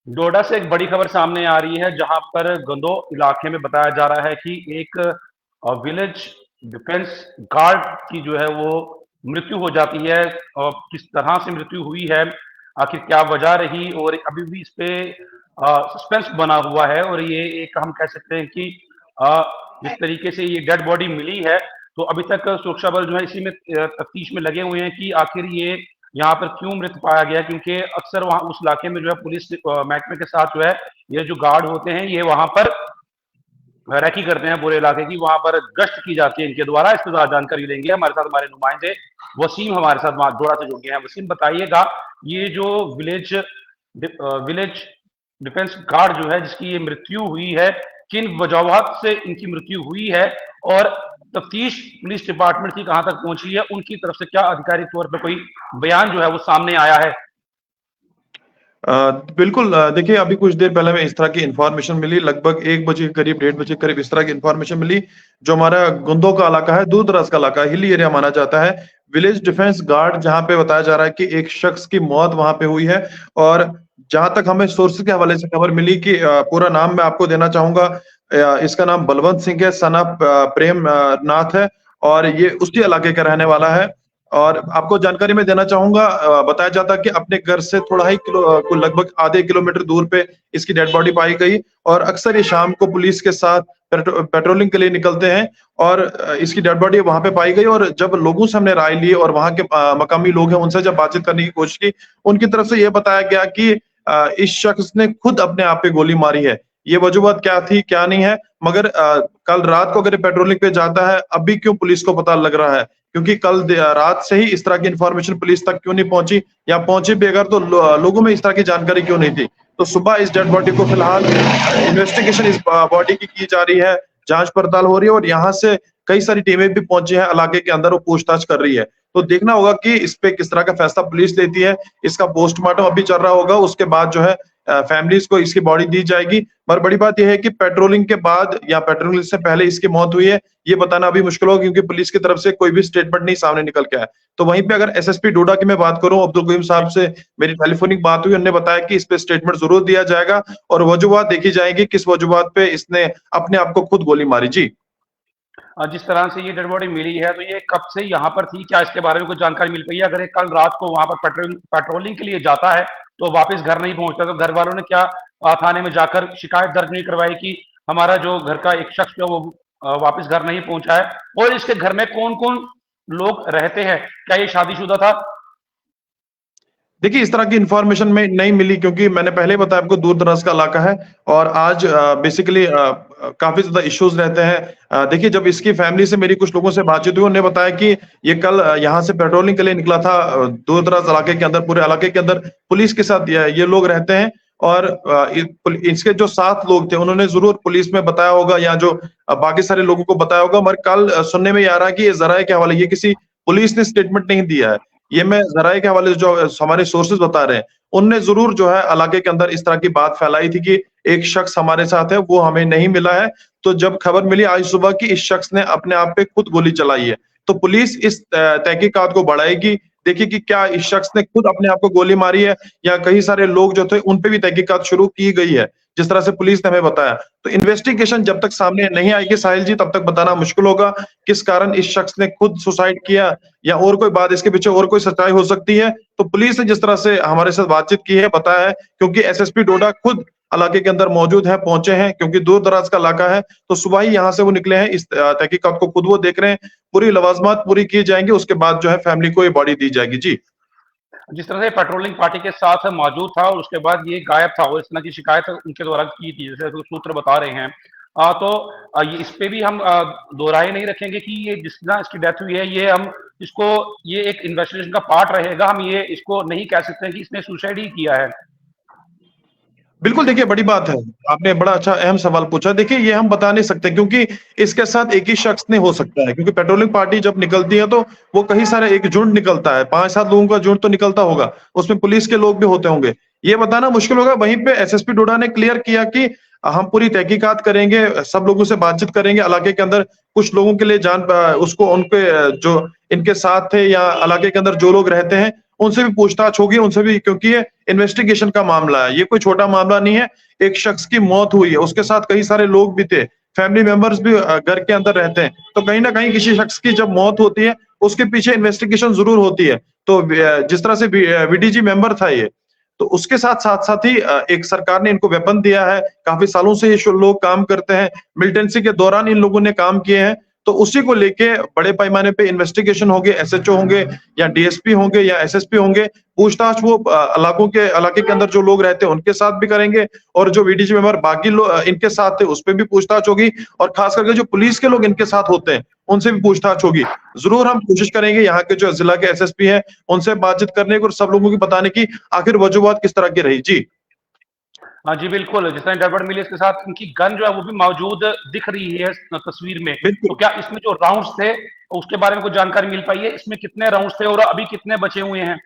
डोडा से एक बड़ी खबर सामने आ रही है जहां पर गंदो इलाके में बताया जा रहा है कि एक विलेज डिफेंस गार्ड की जो है वो मृत्यु हो जाती है। और किस तरह से मृत्यु हुई है, आखिर क्या वजह रही, और अभी भी इस पे सस्पेंस बना हुआ है। और ये एक हम कह सकते हैं कि अ, जिस तरीके से ये डेड बॉडी मिली है, तो अभी तक सुरक्षा बल जो है इसी में तफ्तीश में लगे हुए हैं कि आखिर ये यहाँ पर क्यों मृत पाया गया। क्योंकि अक्सर वहाँ उस इलाके में जो है पुलिस महकमे के साथ जो है ये जो गार्ड होते हैं ये वहां पर रैकी करते हैं पूरे इलाके की, वहां पर गश्त की जाती है इनके द्वारा। इस पर ज्यादा जानकारी लेंगे हमारे साथ हमारे नुमाइंदे वसीम हमारे साथ जोड़ा से जुड़ गए हैं। वसीम, बताइएगा ये जो विलेज विलेज डिफेंस गार्ड जो है जिसकी ये मृत्यु हुई है, किन वजूहत से इनकी मृत्यु हुई है, और तफ्तीश पुलिस डिपार्टमेंट की कहां तक पहुंची है, उनकी तरफ से क्या आधिकारिक तौर पर कोई बयान जो है वो सामने आया है? बिल्कुल। देखिए, अभी कुछ देर पहले हमें इस तरह की इन्फॉर्मेशन मिली, लगभग 1 बजे के करीब, 1:30 के करीब इस तरह की इन्फॉर्मेशन मिली। जो हमारा गुंदों का इलाका है, दूर-दराज का इलाका है, हिली एरिया माना जाता है। विलेज डिफेंस गार्ड जहाँ पे बताया जा रहा है कि एक शख्स की मौत वहाँ पे हुई है। और जहाँ तक हमें सोर्सेज़ के हवाले से खबर मिली कि पूरा नाम मैं आपको देना चाहूँगा। इसका नाम बलवंत सिंह है, सन ऑफ प्रेम नाथ है, और ये उसी इलाके का रहने वाला है। और आपको जानकारी मैं देना चाहूँगा, बताया जाता है कि अपने घर से थोड़ा ही लगभग आधे किलोमीटर दूर पे इसकी डेड बॉडी पाई गई। और अक्सर ये शाम को पुलिस के साथ पेट्रोलिंग के लिए निकलते हैं, और इसकी डेड बॉडी वहाँ पे पाई गई। और जब लोगों से हमने राय ली और वहाँ के मकामी लोग हैं उनसे जब बातचीत करने की कोशिश की, उनकी तरफ से ये बताया गया कि इस शख्स ने खुद अपने आप पे गोली मारी है। ये वजूहत क्या थी, क्या नहीं है, मगर कल रात को अगर ये पेट्रोलिंग पे जाता है, अभी क्यों पुलिस को पता लग रहा है? क्योंकि कल रात से ही इस तरह की इन्फॉर्मेशन पुलिस तक क्यों नहीं पहुंची, या पहुंची भी अगर तो लोगों में इस तरह की जानकारी क्यों नहीं थी। तो सुबह इस डेड बॉडी को फिलहाल इन्वेस्टिगेशन इस बॉडी की जा रही है, जांच पड़ताल हो रही है, और यहाँ से कई सारी टीमें भी पहुंची हैं इलाके के अंदर, वो पूछताछ कर रही है। तो देखना होगा कि इस पे किस तरह का फैसला पुलिस लेती है। इसका पोस्टमार्टम अभी चल रहा होगा, उसके बाद जो है फैमिलीज को इसकी बॉडी दी जाएगी। पर बड़ी बात यह है कि पेट्रोलिंग के बाद या पेट्रोलिंग से पहले इसकी मौत हुई है, ये बताना अभी मुश्किल होगा, क्योंकि पुलिस की तरफ से कोई भी स्टेटमेंट नहीं सामने निकल के आया। तो वहीं पे अगर एसएसपी डोडा की मैं बात करूं, अब्दुल करीम साहब से मेरी टेलीफोनिक बात हुई, उन्होंने बताया कि इस पे स्टेटमेंट जरूर दिया जाएगा, और वजूहत देखी जाएगी किस वजूहत पे इसने अपने आप को खुद गोली मारी। जी। जिस तरह से ये डेड बॉडी मिली है, तो ये कब से यहाँ पर थी? क्या इसके बारे में कुछ जानकारी मिल पाई है? अगर ये कल रात को वहां पर पेट्रोलिंग के लिए जाता है तो वापस घर नहीं पहुंचता, तो घर वालों ने क्या थाने में जाकर शिकायत दर्ज नहीं करवाई कि हमारा जो घर का एक शख्स है वो वापस घर नहीं पहुंचा है? और इसके घर में कौन कौन लोग रहते हैं? क्या ये शादीशुदा था? देखिए, इस तरह की इन्फॉर्मेशन में नहीं मिली, क्योंकि मैंने पहले ही बताया आपको दूर-दराज का इलाका है, और आज बेसिकली काफ़ी ज़्यादा इश्यूज़ रहते हैं। देखिए, जब इसकी फैमिली से मेरी कुछ लोगों से बातचीत हुई, उन्होंने बताया कि ये कल यहाँ से पेट्रोलिंग के लिए निकला था, दूर-दराज इलाके के अंदर, पूरे इलाके के अंदर पुलिस के साथ ये लोग रहते हैं। और इसके जो 7 लोग थे, उन्होंने ज़रूर पुलिस में बताया होगा, या जो बाकी सारे लोगों को बताया होगा, मगर कल सुनने में ये आ रहा है कि ये ज़राए के हवाले, ये किसी पुलिस ने स्टेटमेंट नहीं दिया है। ये मैं ज़राए के हवाले से जो हमारे सोर्सेज़ बता रहे हैं, उनने ज़रूर जो है इलाके के अंदर इस तरह की बात फैलाई थी कि एक शख्स हमारे साथ है, वो हमें नहीं मिला है। तो जब खबर मिली आज सुबह कि इस शख्स ने अपने आप पे खुद गोली चलाई है, तो पुलिस इस तहकीकात को बढ़ाएगी, देखिए कि क्या इस शख्स ने खुद अपने आप को गोली मारी है, या कई सारे लोग जो थे उन पे भी तहकीकात शुरू की गई है, जिस तरह से पुलिस ने हमें बताया। तो इन्वेस्टिगेशन जब तक सामने नहीं आएगी साहिल जी, तब तक बताना मुश्किल होगा किस कारण इस शख्स ने खुद सुसाइड किया, या और कोई बात इसके पीछे और कोई सच्चाई हो सकती है। तो पुलिस ने जिस तरह से हमारे साथ बातचीत की है, बताया है, क्योंकि एसएसपी डोडा खुद इलाके के अंदर मौजूद है, पहुंचे हैं, क्योंकि दूर-दराज का इलाका है, तो सुबह ही यहाँ से वो निकले हैं, इस तहकीकात को खुद वो देख रहे हैं। पूरी लवाजमात पूरी की जाएंगी, उसके बाद जो है फैमिली को ये बॉडी दी जाएगी। जी। जिस तरह से पेट्रोलिंग पार्टी के साथ मौजूद था और उसके बाद ये गायब था, और इस तरह की शिकायत उनके द्वारा की थी, जैसे कुछ सूत्र बता रहे हैं। तो इस पे भी हम दो राय नहीं रखेंगे कि ये जिस तरह इसकी डेथ हुई है, ये हम इसको, ये एक इन्वेस्टिगेशन का पार्ट रहेगा। हम ये इसको नहीं कह सकते हैं कि इसने सुसाइड ही किया है। बिल्कुल, देखिए, बड़ी बात है। आपने बड़ा अच्छा अहम सवाल पूछा। देखिए, ये हम बता नहीं सकते, क्योंकि इसके साथ एक ही शख्स नहीं हो सकता है, क्योंकि पेट्रोलिंग पार्टी जब निकलती है तो वो कई सारे, एक झुंड निकलता है, 5-7 लोगों का झुंड तो निकलता होगा, उसमें पुलिस के लोग भी होते होंगे। ये बताना मुश्किल होगा। वहीं पे एसएसपी डोडा ने क्लियर किया कि हम पूरी तहकीकात करेंगे, सब लोगों से बातचीत करेंगे, इलाके के अंदर कुछ लोगों के लिए उसको उनके जो इनके साथ थे या इलाके के अंदर जो लोग रहते हैं, उनसे भी पूछताछ होगी, उनसे भी, क्योंकि ये इन्वेस्टिगेशन का मामला है, ये कोई छोटा मामला नहीं है। एक शख्स की मौत हुई है, उसके साथ कई सारे लोग भी थे, फैमिली मेंबर्स भी घर के अंदर रहते हैं, तो कहीं ना कहीं किसी शख्स की जब मौत होती है उसके पीछे इन्वेस्टिगेशन जरूर होती है। तो जिस तरह से वीडीजी मेंबर था ये, तो उसके साथ साथ साथ ही एक सरकार ने इनको वेपन दिया है, काफी सालों से ये लोग काम करते हैं, मिलिटेंसी के दौरान इन लोगों ने काम किए हैं, तो उसी को लेके बड़े पैमाने पे इन्वेस्टिगेशन होंगे, एसएचओ होंगे या डीएसपी होंगे या एसएसपी होंगे, पूछताछ वो इलाके के अंदर जो लोग रहते हैं उनके साथ भी करेंगे, और जो वीडीजी मेंबर बाकी लोग इनके साथ थे उस पे भी पूछताछ होगी, और खास करके जो पुलिस के लोग इनके साथ होते हैं उनसे भी पूछताछ होगी। जरूर हम कोशिश करेंगे यहाँ के जो जिला के एसएसपी हैं उनसे बातचीत करने की और सब लोगों की बताने की आखिर वजूहत किस तरह की रही। जी हाँ जी, बिल्कुल, जिस तरह डेड बॉडी मिली इसके साथ उनकी गन जो है वो भी मौजूद दिख रही है तस्वीर में। तो बिल्कुल। क्या इसमें जो राउंड्स थे, उसके बारे में कुछ जानकारी मिल पाई है? इसमें कितने राउंड्स थे और अभी कितने बचे हुए हैं?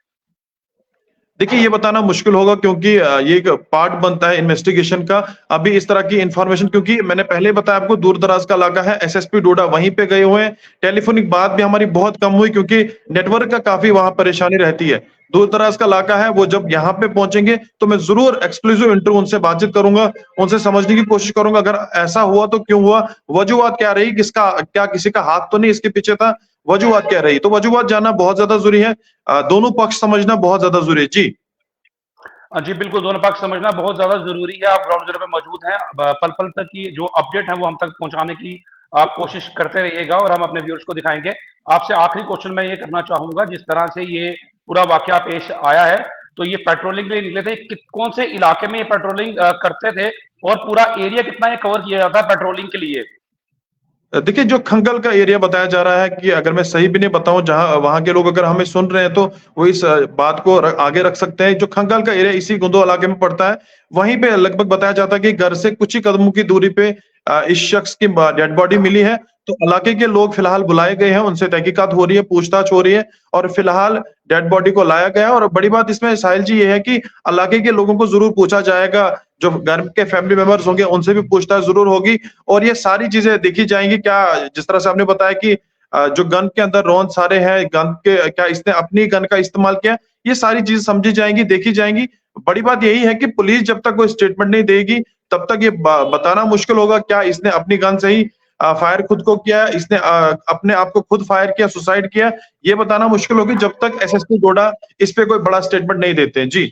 देखिए, ये बताना मुश्किल होगा क्योंकि ये एक पार्ट बनता है इन्वेस्टिगेशन का। अभी इस तरह की इन्फॉर्मेशन, क्योंकि मैंने पहले बताया आपको दूर-दराज का इलाका है, एसएसपी डोडा वहीं पे गए हुए हैं। टेलीफोनिक बात भी हमारी बहुत कम हुई क्योंकि नेटवर्क का काफ़ी वहाँ परेशानी रहती है। दूर-दराज का इलाका है, वो जब यहाँ पे पहुँचेंगे तो मैं ज़रूर एक्सक्लूसिव इंटरव्यू उनसे बातचीत करूँगा, उनसे समझने की कोशिश करूँगा अगर ऐसा हुआ तो क्यों हुआ? वजूहत क्या रही? क्या किसी का हाथ तो नहीं इसके पीछे था? वजूहत क्या रही? तो वजूहत जानना बहुत ज़्यादा ज़रूरी है। दोनों पक्ष समझना बहुत ज़्यादा ज़रूरी है। जी। जी, बिल्कुल, दोनों पक्ष समझना बहुत ज़्यादा ज़रूरी है। आप ग्राउंड ज़ीरो पे मौजूद हैं। पल-पल तक की जो अपडेट है वो हम तक पहुँचाने की आप कोशिश करते रहिएगा और हम अपने व्यूअर्स को दिखाएँगे। आपसे आखिरी क्वेश्चन मैं ये करना चाहूँगा, जिस तरह से ये पूरा वाक़या पेश आया है, तो ये पेट्रोलिंग के लिए निकले थे। कौन से इलाके में ये पेट्रोलिंग करते थे और पूरा एरिया कितना ये कवर किया जाता है पेट्रोलिंग के लिए? देखिए, जो खंगल का एरिया बताया जा रहा है कि अगर मैं सही भी नहीं बताऊँ, जहाँ वहाँ के लोग अगर हमें सुन रहे हैं तो वो इस बात को आगे रख सकते हैं। जो खंगल का एरिया इसी गुंदो इलाके में पड़ता है, वहीं पे लगभग बताया जाता है कि घर से कुछ ही कदमों की दूरी पे इस शख्स की डेड बॉडी मिली है। तो इलाके के लोग फिलहाल बुलाए गए हैं, उनसे तहकीकात हो रही है, पूछताछ हो रही है, और फिलहाल डेड बॉडी को लाया गया है। और बड़ी बात इसमें साहिल जी ये है कि इलाके के लोगों को जरूर पूछा जाएगा, जो घर के फैमिली मेंबर्स होंगे उनसे भी पूछताछ जरूर होगी, और ये सारी चीजें देखी जाएंगी। क्या, जिस तरह से आपने बताया कि जो गन के अंदर रौंद सारे हैं, गन के क्या इसने अपनी गन का इस्तेमाल किया, ये सारी चीजें समझी जाएंगी, देखी जाएंगी। बड़ी बात यही है कि पुलिस जब तक कोई स्टेटमेंट नहीं देगी तब तक ये बताना मुश्किल होगा क्या इसने अपनी गन से ही फायर खुद को किया, इसने अपने आप को खुद फायर किया, सुसाइड किया, ये बताना मुश्किल होगी जब तक एसएसपी डोडा इस पे कोई बड़ा स्टेटमेंट नहीं देते हैं। जी।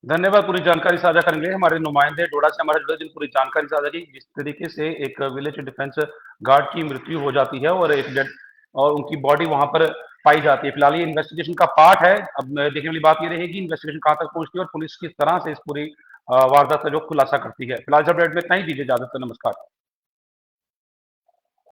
धन्यवाद पूरी जानकारी साझा करने के लिए। हमारे नुमाइंदे डोडा से हमारे जुड़े जिन पूरी जानकारी साझा की, जिस तरीके से एक विलेज डिफेंस गार्ड की मृत्यु हो जाती है और एक डेड और उनकी बॉडी वहां पर पाई जाती है। फिलहाल ये इन्वेस्टिगेशन का पार्ट है। अब देखने वाली बात ये रहेगी इन्वेस्टिगेशन कहां तक पहुंचती है और पुलिस किस तरह से इस पूरी वारदात का जो खुलासा करती है। फिलहाल जब रेड में इतना ही, दीजिए इजाजत, नमस्कार।